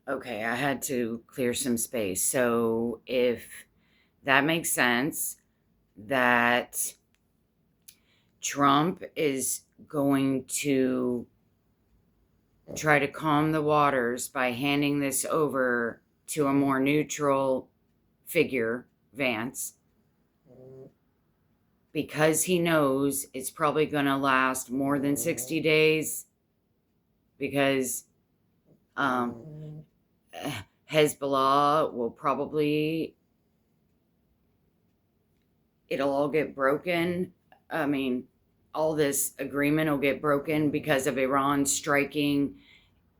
Okay, I had to clear some space. So if that makes sense, that Trump is going to try to calm the waters by handing this over to a more neutral figure, Vance, because he knows it's probably going to last more than 60 days because um, Hezbollah will probably, it'll all get broken. I mean, all this agreement will get broken because of Iran striking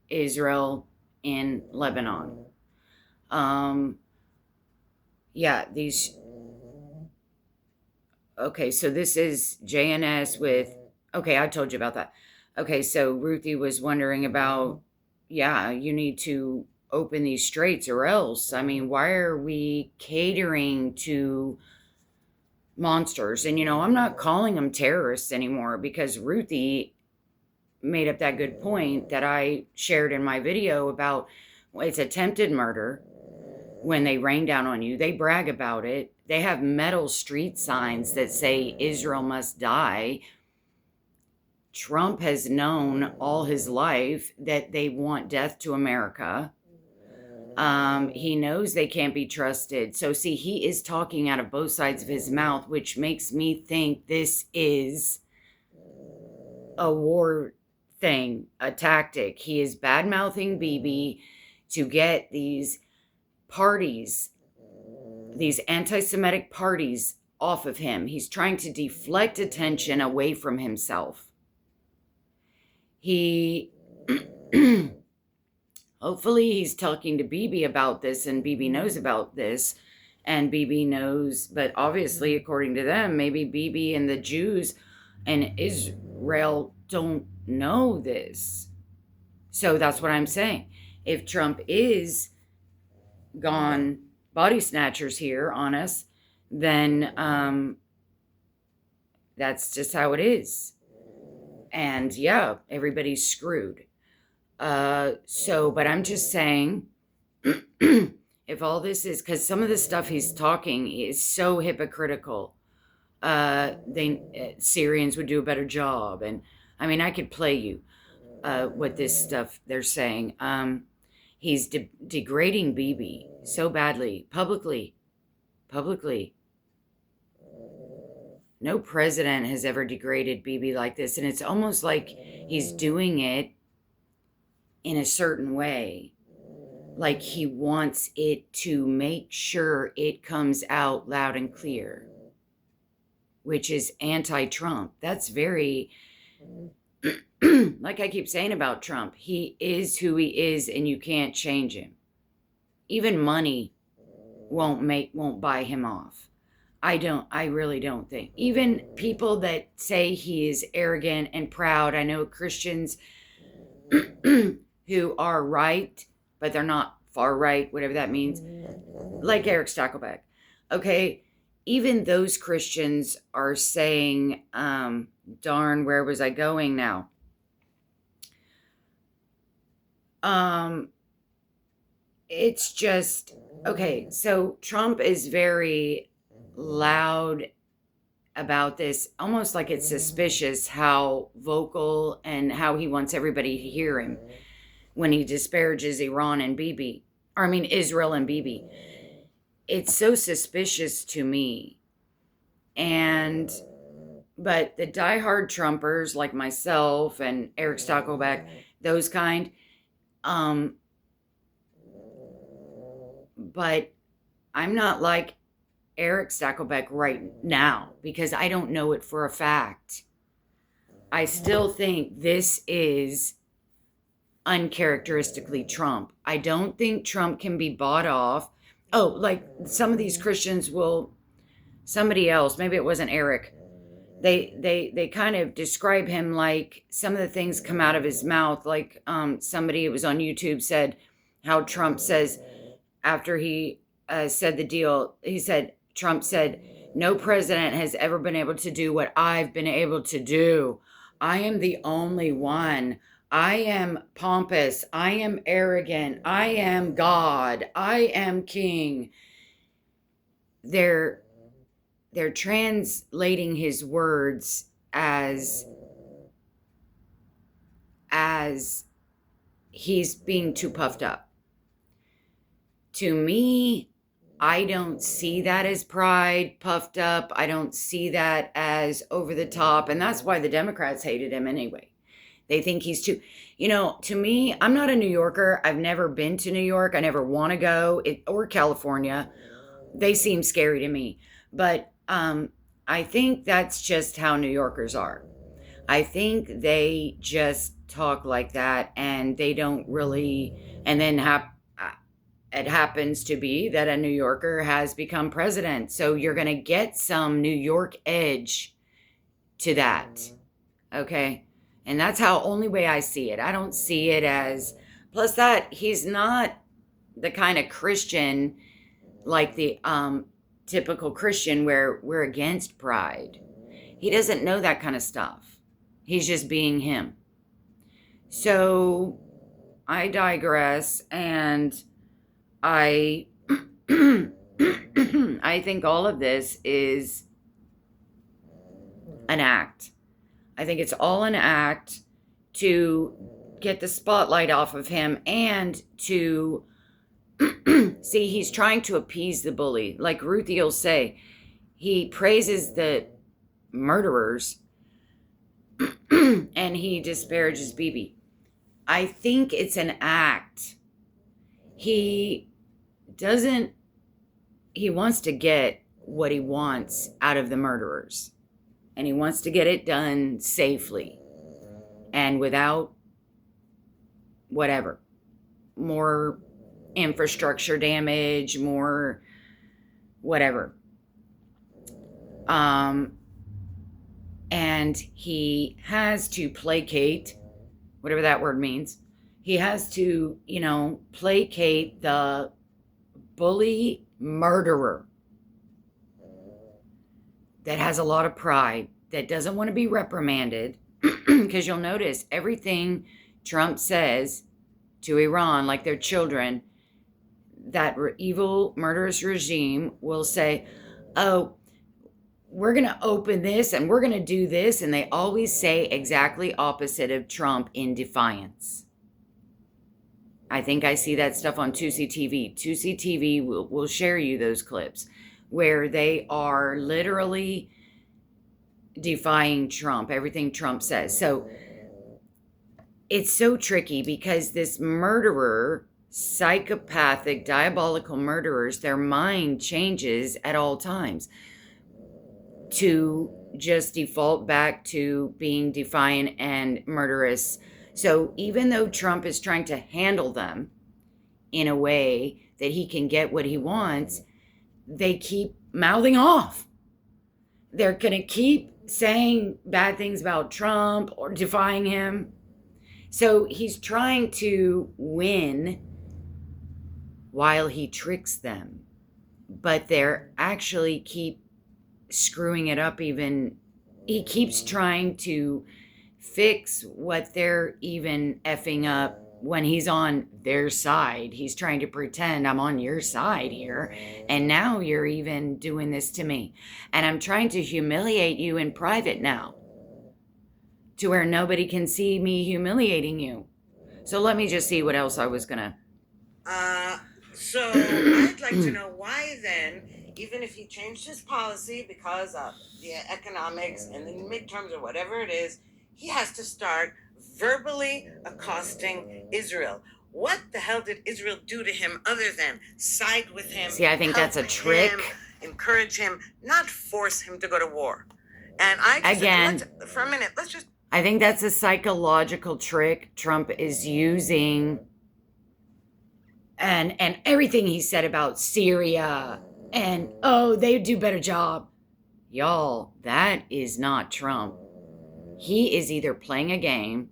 Israel in Lebanon. Um, yeah, these. Okay, so this is JNS with. Okay, I told you about that. Okay, so Ruthie was wondering about. Yeah, you need to open these straits or else. I mean, why are we catering to monsters? And I'm not calling them terrorists anymore because Ruthie made up that good point that I shared in my video about it's attempted murder. When they rain down on you, they brag about it. They have metal street signs that say Israel must die. Trump has known all his life that they want death to America. He knows they can't be trusted. So, see, he is talking out of both sides of his mouth, which makes me think this is a war thing, a tactic. He is bad mouthing Bibi to get these parties, these anti Semitic parties, off of him. He's trying to deflect attention away from himself. He. Hopefully, he's talking to Bibi about this, and Bibi knows about this, and Bibi knows, but obviously, according to them, maybe Bibi and the Jews and Israel don't know this. So that's what I'm saying. If Trump is gone body snatchers here on us, then that's just how it is. And yeah, everybody's screwed. But I'm just saying, if all this is, because some of the stuff he's talking is so hypocritical, Syrians would do a better job. And I mean, I could play you what this stuff they're saying. He's degrading Bibi so badly, publicly. No president has ever degraded Bibi like this. And it's almost like he's doing it in a certain way. Like he wants it to make sure it comes out loud and clear, which is anti-Trump. That's very, like I keep saying about Trump, he is who he is and you can't change him. Even money won't buy him off. I really don't think. Even people that say he is arrogant and proud, I know Christians who are right, but they're not far right, whatever that means, like Eric Stakelbeck. Okay, even those Christians are saying, darn, where was I going now? It's just, okay, so Trump is very loud about this, almost like it's suspicious how vocal and how he wants everybody to hear him when he disparages Iran and Bibi, or I mean Israel and Bibi. It's so suspicious to me. But the diehard Trumpers like myself and Eric Stakelbeck, those kind, um, but I'm not like Eric Stakelbeck right now because I don't know it for a fact. I still think this is uncharacteristically Trump. I don't think Trump can be bought off. Oh, like some of these Christians will, somebody else, maybe it wasn't Eric. They kind of describe him like some of the things come out of his mouth, like somebody, it was on YouTube, said how Trump says after he said the deal, Trump said, no president has ever been able to do what I've been able to do. I am the only one. I am pompous. I am arrogant. I am God. I am king. They're they're translating his words as he's being too puffed up. To me, I don't see that as pride, puffed up. I don't see that as over the top. And that's why the Democrats hated him anyway. They think he's too, to me, I'm not a New Yorker. I've never been to New York. I never want to go, or California. They seem scary to me. But I think that's just how New Yorkers are. I think they just talk like that and they don't really, and then it happens to be that a New Yorker has become president. So you're going to get some New York edge to that. Okay. And that's how only way I see it. I don't see it as, plus that he's not the kind of Christian like the typical Christian where we're against pride. He doesn't know that kind of stuff. He's just being him. So I digress, and I I think all of this is an act. I think it's all an act to get the spotlight off of him and to see, he's trying to appease the bully. Like Ruthie will say, he praises the murderers and he disparages Bibi. I think it's an act. He wants to get what he wants out of the murderers. And he wants to get it done safely and without whatever, more infrastructure damage, more whatever. And he has to placate, whatever that word means. He has to, placate the bully murderer that has a lot of pride, that doesn't want to be reprimanded. Because you'll notice everything Trump says to Iran, like their children, that evil, murderous regime will say, oh, we're going to open this and we're going to do this. And they always say exactly opposite of Trump in defiance. I think I see that stuff on Tusi TV. Tusi TV will share you those clips where they are literally defying Trump, everything Trump says. So it's so tricky because this murderer, psychopathic, diabolical murderers, their mind changes at all times to just default back to being defiant and murderous. So even though Trump is trying to handle them in a way that he can get what he wants, they keep mouthing off. They're going to keep saying bad things about Trump or defying him. So he's trying to win while he tricks them. But they're actually keep screwing it up even. He keeps trying to fix what they're even effing up when he's on their side. He's trying to pretend I'm on your side here. And now you're even doing this to me. And I'm trying to humiliate you in private now, to where nobody can see me humiliating you. So let me just see what else I was gonna. So I'd like to know why then, even if he changed his policy because of the economics and the midterms or whatever it is, he has to start verbally accosting Israel. What the hell did Israel do to him other than side with him? See, I think that's a trick. Encourage him, not force him to go to war. And for a minute, let's just. I think that's a psychological trick Trump is using. And everything he said about Syria and, oh, they do better job. Y'all, that is not Trump. He is either playing a game,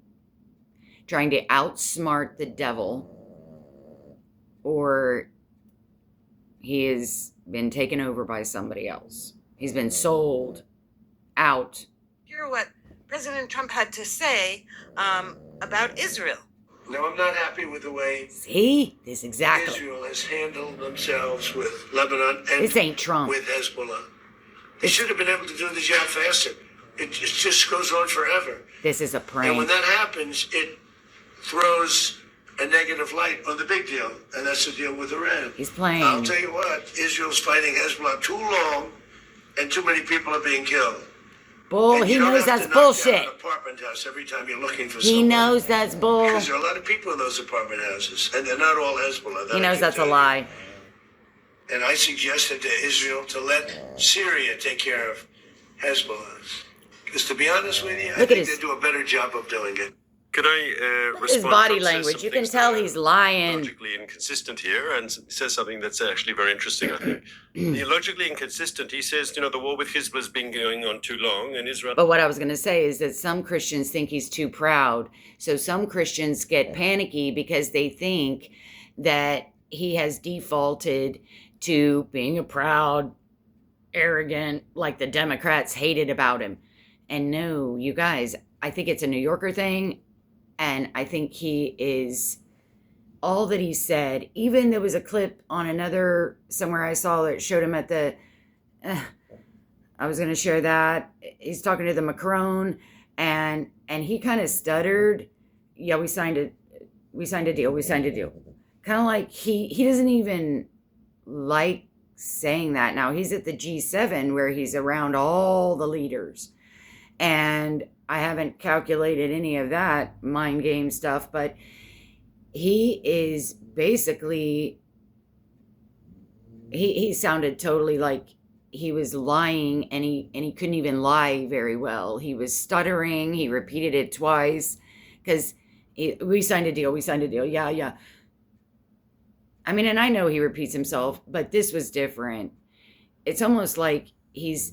trying to outsmart the devil, or he has been taken over by somebody else. He's been sold out. Hear what President Trump had to say about Israel. Now, I'm not happy with the way See? This exactly. Israel has handled themselves with Lebanon and This ain't Trump. with Hezbollah. They should have been able to do the job faster. It just goes on forever. This is a And when prank. that happens, it throws a negative light on the big deal, and that's the deal with Iran. He's playing. I'll tell you what, Israel's fighting Hezbollah too long, and too many people are being killed. Bull, And he you don't knows have that's to knock down bullshit. an apartment house every time you're looking for He someone. knows that's bull. Because there are a lot of people in those apartment houses, and they're not all Hezbollah. that He I knows can that's a tell you. lie. And I suggested to Israel to let Syria take care of Hezbollah. Because to be honest with you, I Look at think his- they do a better job of doing it. Could I His respond? body Trump says language. some You can things tell that are he's lying. logically inconsistent here, and says something that's actually very interesting, I think. He's logically inconsistent. He says, the war with Hezbollah has been going on too long, and Israel. But what I was going to say is that some Christians think he's too proud. So some Christians get panicky because they think that he has defaulted to being a proud, arrogant, like the Democrats hated about him. And no, you guys, I think it's a New Yorker thing. And I think he is all that he said. Even there was a clip on another somewhere I saw that showed him at the. I was going to share that. He's talking to the Macron, and he kind of stuttered. Yeah, we signed a deal. Kind of like he doesn't even like saying that. Now he's at the G7 where he's around all the leaders, and I haven't calculated any of that mind game stuff, but he is basically, he sounded totally like he was lying, and he couldn't even lie very well. He was stuttering. He repeated it twice because we signed a deal. Yeah. I mean, and I know he repeats himself, but this was different. It's almost like he's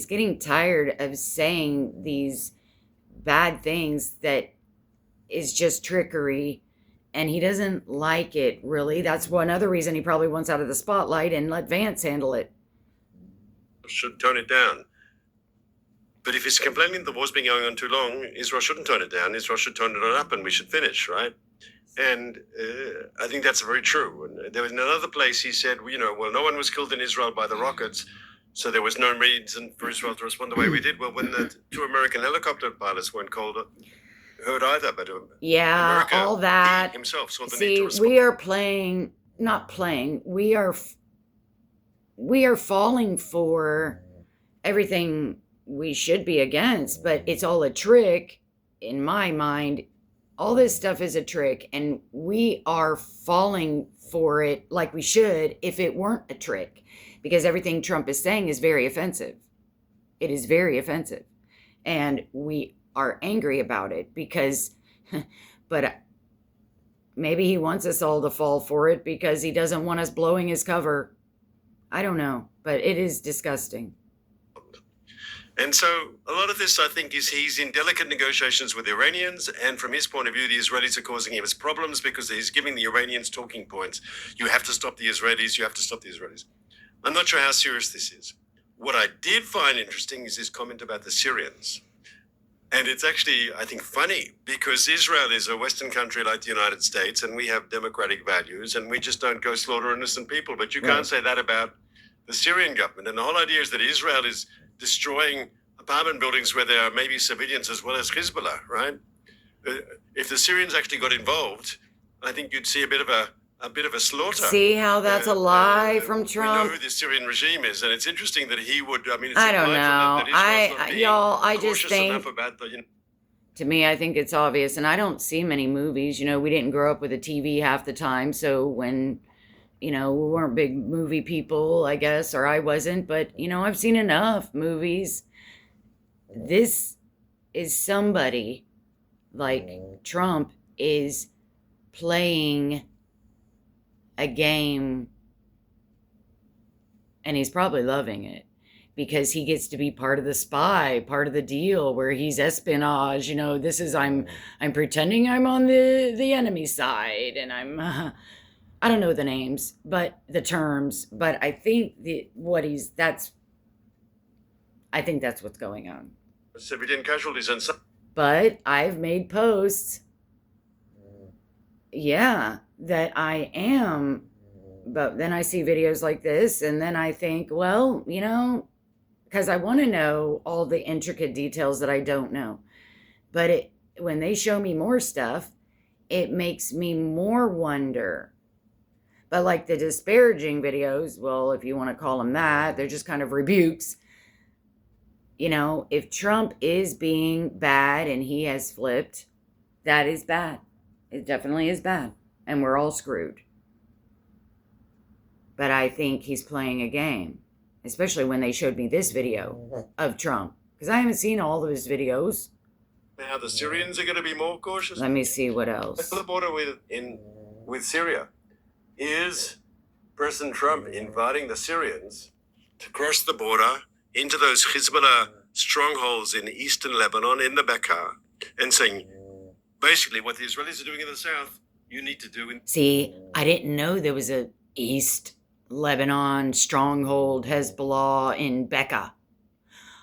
getting tired of saying these bad things that is just trickery, and he doesn't like it, really. That's one other reason he probably wants out of the spotlight and let Vance handle it. Should tone it down. But if he's complaining the war's been going on too long, Israel shouldn't tone it down. Israel should tone it up, and we should finish, right? And I think that's very true. And there was another place he said, well, no one was killed in Israel by the rockets, so there was no reason for Israel to respond the way we did. Well, when the two American helicopter pilots weren't hurt either, but Yeah, America, all that. he himself saw the need See, to respond. we are playing, not playing. We are falling for everything we should be against, but it's all a trick in my mind. All this stuff is a trick, and we are falling for it like we should if it weren't a trick, because everything Trump is saying is very offensive. It is very offensive, and we are angry about it because, but maybe he wants us all to fall for it because he doesn't want us blowing his cover. I don't know, but it is disgusting. And so a lot of this, I think, is he's in delicate negotiations with the Iranians. And from his point of view, the Israelis are causing him problems because he's giving the Iranians talking points. You have to stop the Israelis. You have to stop the Israelis. I'm not sure how serious this is. What I did find interesting is his comment about the Syrians. And it's actually, I think, funny because Israel is a Western country like the United States, and we have democratic values, and we just don't go slaughter innocent people. But you can't say that about the Syrian government. And the whole idea is that Israel is destroying apartment buildings where there are maybe civilians as well as Hezbollah, right? If the Syrians actually got involved, I think you'd see a bit of a slaughter. See how that's a lie from Trump? We know who the Syrian regime is, and it's interesting that he would. I mean, it's I don't implied from that Israel's not being I just cautious think, enough about the. to me, I think it's obvious, and I don't see many movies. We didn't grow up with a TV half the time, so when, we weren't big movie people, I guess, or I wasn't, but, I've seen enough movies. This is somebody like Trump is playing a game, and he's probably loving it because he gets to be part of the spy, part of the deal where he's espionage. This is, I'm pretending I'm on the enemy side, and I'm I don't know the names, but the terms, but I think I think that's what's going on. Civilian casualties and so. But I've made posts, yeah, that I am. But then I see videos like this, and then I think, well, because I want to know all the intricate details that I don't know. But when they show me more stuff, it makes me more wonder. But like the disparaging videos, well, if you want to call them that, they're just kind of rebukes. If Trump is being bad and he has flipped, that is bad. It definitely is bad. And we're all screwed. But I think he's playing a game, especially when they showed me this video of Trump. Because I haven't seen all of his videos. Now the Syrians are going to be more cautious. Let me see what else. The border with Syria. Is President Trump inviting the Syrians to cross the border into those Hezbollah strongholds in eastern Lebanon, in the Bekaa, and saying, basically, what the Israelis are doing in the south, you need to do in... See, I didn't know there was a East Lebanon stronghold Hezbollah in Bekaa.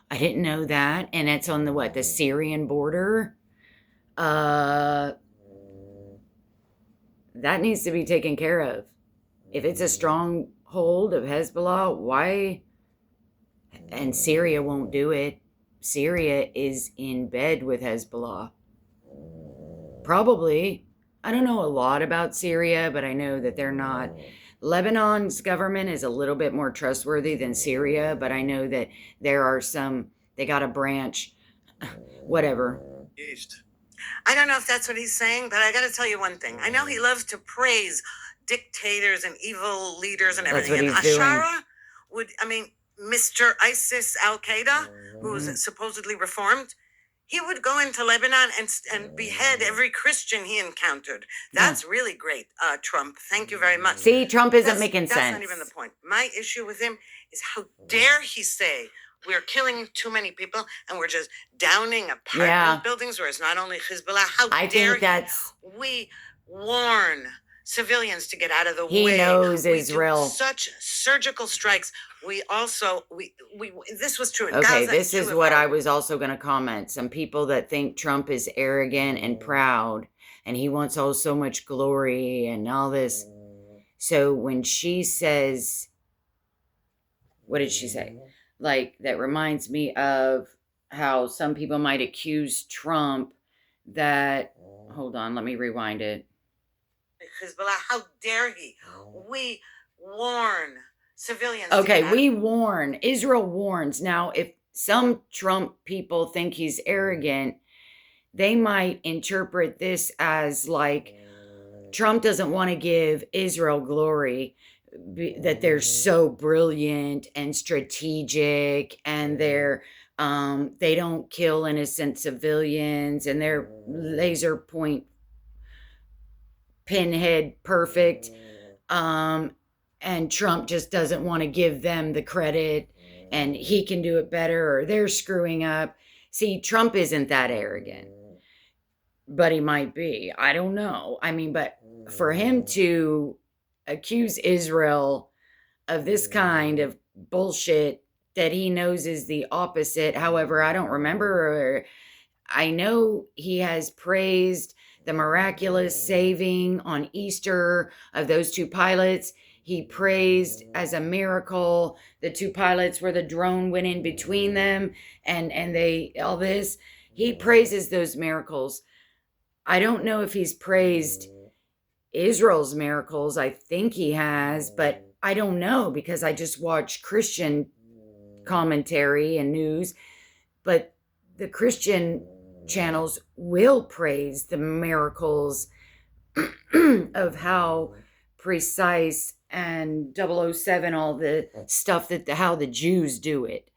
I didn't know that. And it's on the Syrian border? That needs to be taken care of. If it's a stronghold of Hezbollah, why? And Syria won't do it. Syria is in bed with Hezbollah. Probably. I don't know a lot about Syria, but I know that they're not. Lebanon's government is a little bit more trustworthy than Syria, but I know that there are they got a branch, whatever. East. I don't know if that's what he's saying, but I got to tell you one thing. I know he loves to praise dictators and evil leaders and That's everything. what And he's doing. Ashara Mr. ISIS Al-Qaeda, who's supposedly reformed, he would go into Lebanon and behead every Christian he encountered. That's really great, Trump. Thank you very much. See, Trump isn't making That's sense. not even the point. My issue with him is how dare he say we're killing too many people and we're just downing apartment buildings where it's not only Hezbollah. How I dare think that's... we warn civilians to get out of the He way. knows We Israel. do such surgical strikes. We also this was true. Okay, Gaza this is true what of I was also going to comment. Some people that think Trump is arrogant and proud and he wants so much glory and all this. So when she says, what did she say? Like, that reminds me of how some people might accuse Trump that, hold on, let me rewind it. Hezbollah, how dare he? We warn civilians. Okay, we warn. Israel warns. Now, if some Trump people think he's arrogant, they might interpret this as like Trump doesn't want to give Israel glory, that they're so brilliant and strategic and they don't kill innocent civilians and they're laser point pinhead perfect. And Trump just doesn't want to give them the credit and he can do it better or they're screwing up. See, Trump isn't that arrogant, but he might be. I don't know. I mean, but for him to accuse Israel of this kind of bullshit that he knows is the opposite. However, I don't remember. I know he has praised the miraculous saving on Easter of those two pilots. He praised as a miracle the two pilots where the drone went in between them and they all this. He praises those miracles. I don't know if he's praised Israel's miracles. I think he has, but I don't know because I just watch Christian commentary and news. But the Christian channels will praise the miracles of how precise and 007, all the stuff how the Jews do it.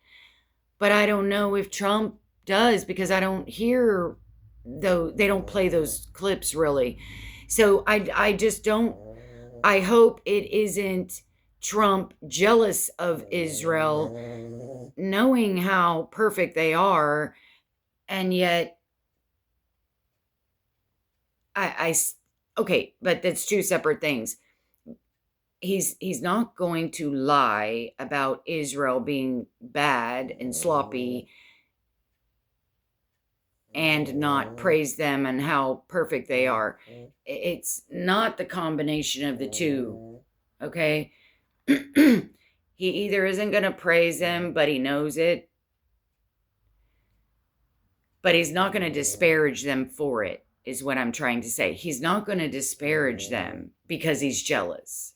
But I don't know if Trump does because I don't hear, though they don't play those clips really. So I just don't, I hope it isn't Trump jealous of Israel, knowing how perfect they are, and yet okay, but that's two separate things. He's not going to lie about Israel being bad and sloppy and not praise them and how perfect they are. It's not the combination of the two, okay? He either isn't going to praise them, but he knows it, but he's not going to disparage them for it, is what I'm trying to say. He's not going to disparage them because he's jealous.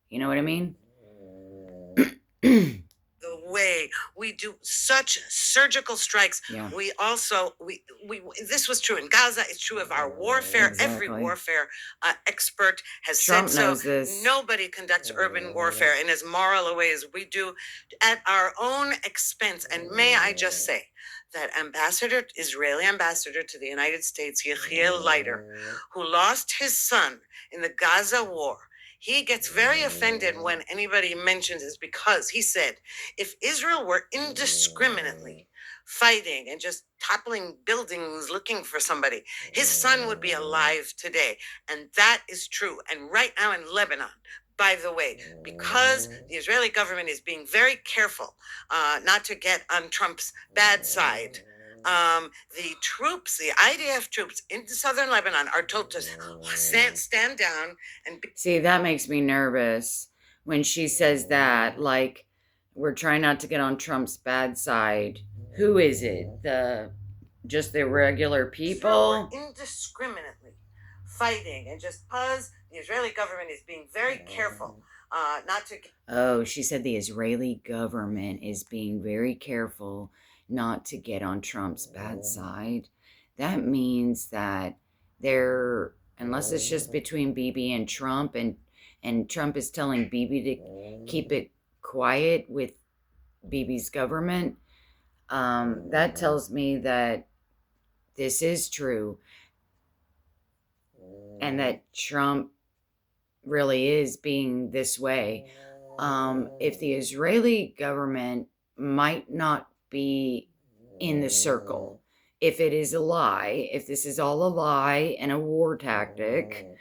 You know what I mean? The way we do such surgical strikes. Yeah. We also we this was true in Gaza. It's true of our warfare. Every Exactly. warfare expert has Trump said so. knows this. Nobody conducts urban warfare in as moral a way as we do, at our own expense. And may I just say that Israeli ambassador to the United States, Yechiel Leiter, who lost his son in the Gaza war, he gets very offended when anybody mentions this, because he said, if Israel were indiscriminately fighting and just toppling buildings looking for somebody, his son would be alive today. And that is true. And right now in Lebanon, by the way, because the Israeli government is being very careful not to get on Trump's bad side, the troops, the IDF troops in southern Lebanon are told to stand down and See, that makes me nervous when she says that. Like, we're trying not to get on Trump's bad side. Who is it? Just the regular people? Indiscriminately fighting, and just because the Israeli government is being very careful not to. Oh, she said the Israeli government is being very careful not to get on Trump's bad side. That means that they're, unless it's just between Bibi and Trump, and Trump is telling Bibi to keep it quiet with Bibi's government, that tells me that this is true, and that Trump really is being this way. If the Israeli government might not be in the circle, if it is a lie, if this is all a lie and a war tactic,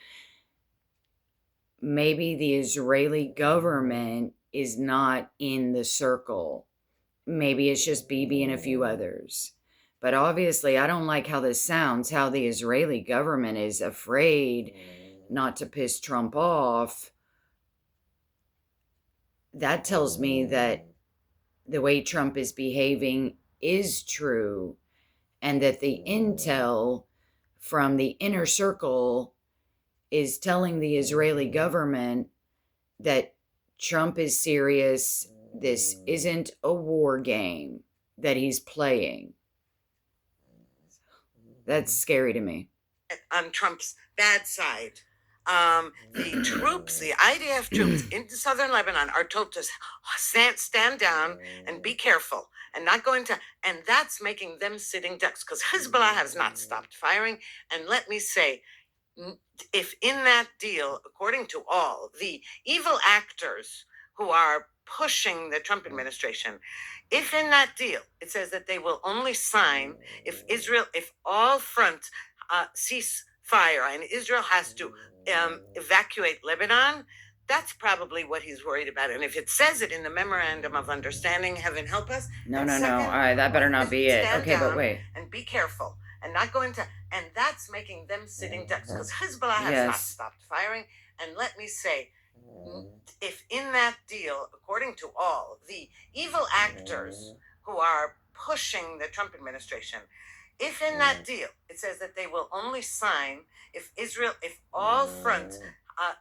maybe the Israeli government is not in the circle. Maybe it's just Bibi and a few others. But obviously, I don't like how this sounds, how the Israeli government is afraid not to piss Trump off. That tells me that the way Trump is behaving is true, and that the intel from the inner circle is telling the Israeli government that Trump is serious. This isn't a war game that he's playing. That's scary to me. On Trump's bad side. The troops, the IDF troops in southern Lebanon are told to stand down and be careful and not go into, and that's making them sitting ducks, because Hezbollah has not stopped firing. And let me say, if in that deal, according to all the evil actors who are pushing the Trump administration, if in that deal it says that they will only sign if all fronts cease fire and Israel has to evacuate Lebanon, that's probably what he's worried about. And if it says it in the memorandum of understanding, heaven help us. No. Second, All right, that better not be it. stand Okay, but down wait. and be careful and not go into, and that's making them sitting ducks, because Hezbollah has not Yes. stopped firing. And let me say, if in that deal, according to all the evil actors who are pushing the Trump administration, if in that deal it says that they will only sign if all fronts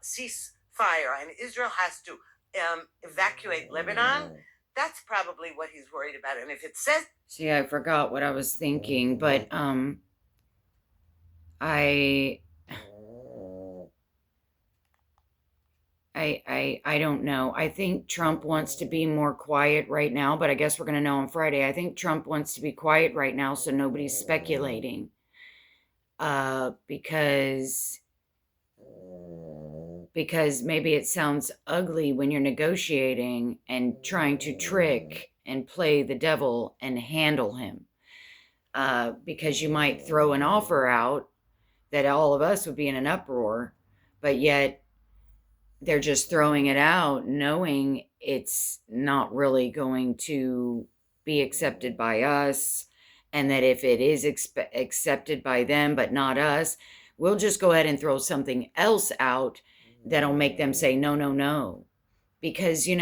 cease fire and Israel has to evacuate Lebanon, that's probably what he's worried about. And if it says, See, I forgot what I was thinking, but I don't know. I think Trump wants to be more quiet right now, but I guess we're going to know on Friday. I think Trump wants to be quiet right now so nobody's speculating. Because maybe it sounds ugly when you're negotiating and trying to trick and play the devil and handle him. Because you might throw an offer out that all of us would be in an uproar, but yet they're just throwing it out knowing it's not really going to be accepted by us, and that if it is accepted by them but not us, we'll just go ahead and throw something else out that'll make them say no, no, no. Because, I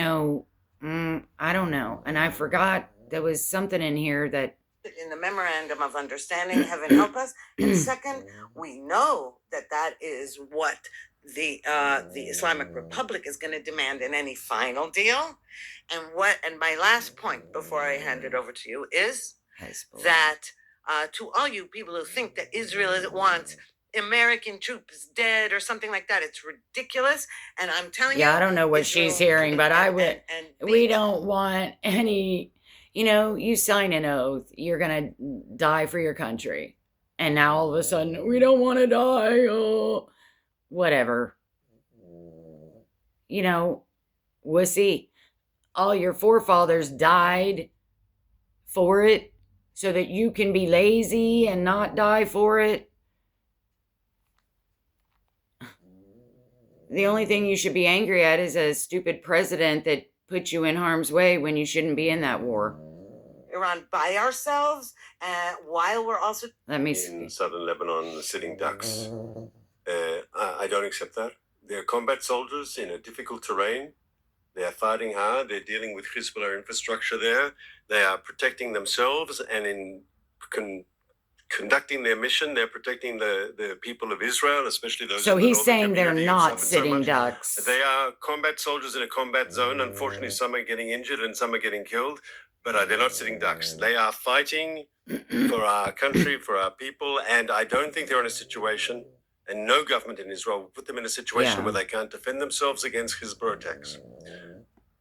don't know. And I forgot there was something in here that, in the memorandum of understanding, heaven help us. And second, we know that that is what the Islamic Republic is going to demand in any final deal. And my last point before I hand it over to you is Hezbollah. that to all you people who think that Israel wants American troops dead or something like that, it's ridiculous. And I'm telling you, Yeah, I don't know what Israel she's hearing, but I would. and We beat- don't want any. You sign an oath, you're gonna die for your country, and now all of a sudden we don't want to die. Oh, whatever. Wussy. All your forefathers died for it, so that you can be lazy and not die for it. The only thing you should be angry at is a stupid president that put you in harm's way when you shouldn't be in that war. Iran by ourselves, while we're also Let me In see. southern Lebanon, the sitting ducks. I don't accept that. They're combat soldiers in a difficult terrain. They are fighting hard. They're dealing with Hezbollah infrastructure there. They are protecting themselves, and in conducting their mission, they're protecting the people of Israel, especially those. So in the he's northern saying they're community who not suffered so sitting much. ducks. They are combat soldiers in a combat zone. Unfortunately, some are getting injured and some are getting killed, but they're not sitting ducks. They are fighting for our country, for our people, and I don't think they're in a situation, and no government in Israel will put them in a situation Yeah. where they can't defend themselves against Hezbollah attacks.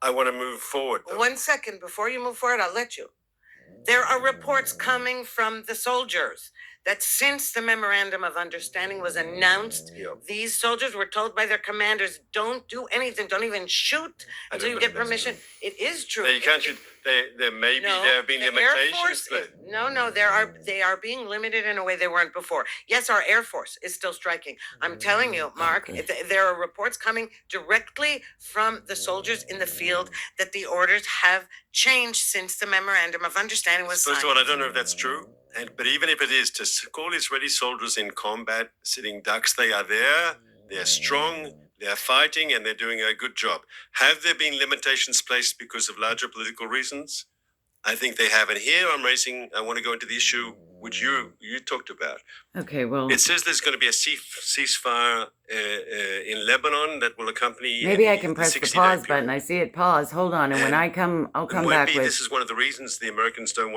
I want to move forward, though. 1 second before you move forward. I'll let you. There are reports coming from the soldiers that since the memorandum of understanding was announced, Yeah. these soldiers were told by their commanders, don't do anything, don't even shoot I until don't you know get if that's permission. true. It is true. You can't shoot. There maybe No, there have been the Air limitations, Force, but no, they are being limited in a way they weren't before. Yes, our Air Force is still striking. I'm telling you, Mark, Okay. there are reports coming directly from the soldiers in the field that the orders have changed since the memorandum of understanding was first signed. of all, I don't know if that's true. But even if it is, to call Israeli soldiers in combat sitting ducks, they are there, they're strong, they're fighting, and they're doing a good job. Have there been limitations placed because of larger political reasons? I think they have. And here I want to go into the issue which you talked about. Okay, well, It says there's going to be a ceasefire in Lebanon that will accompany. maybe I the can press the 60-day pause period. button. I see it pause. Hold on, and when And I come, I'll It come might back be with. this is one of the reasons the Americans don't want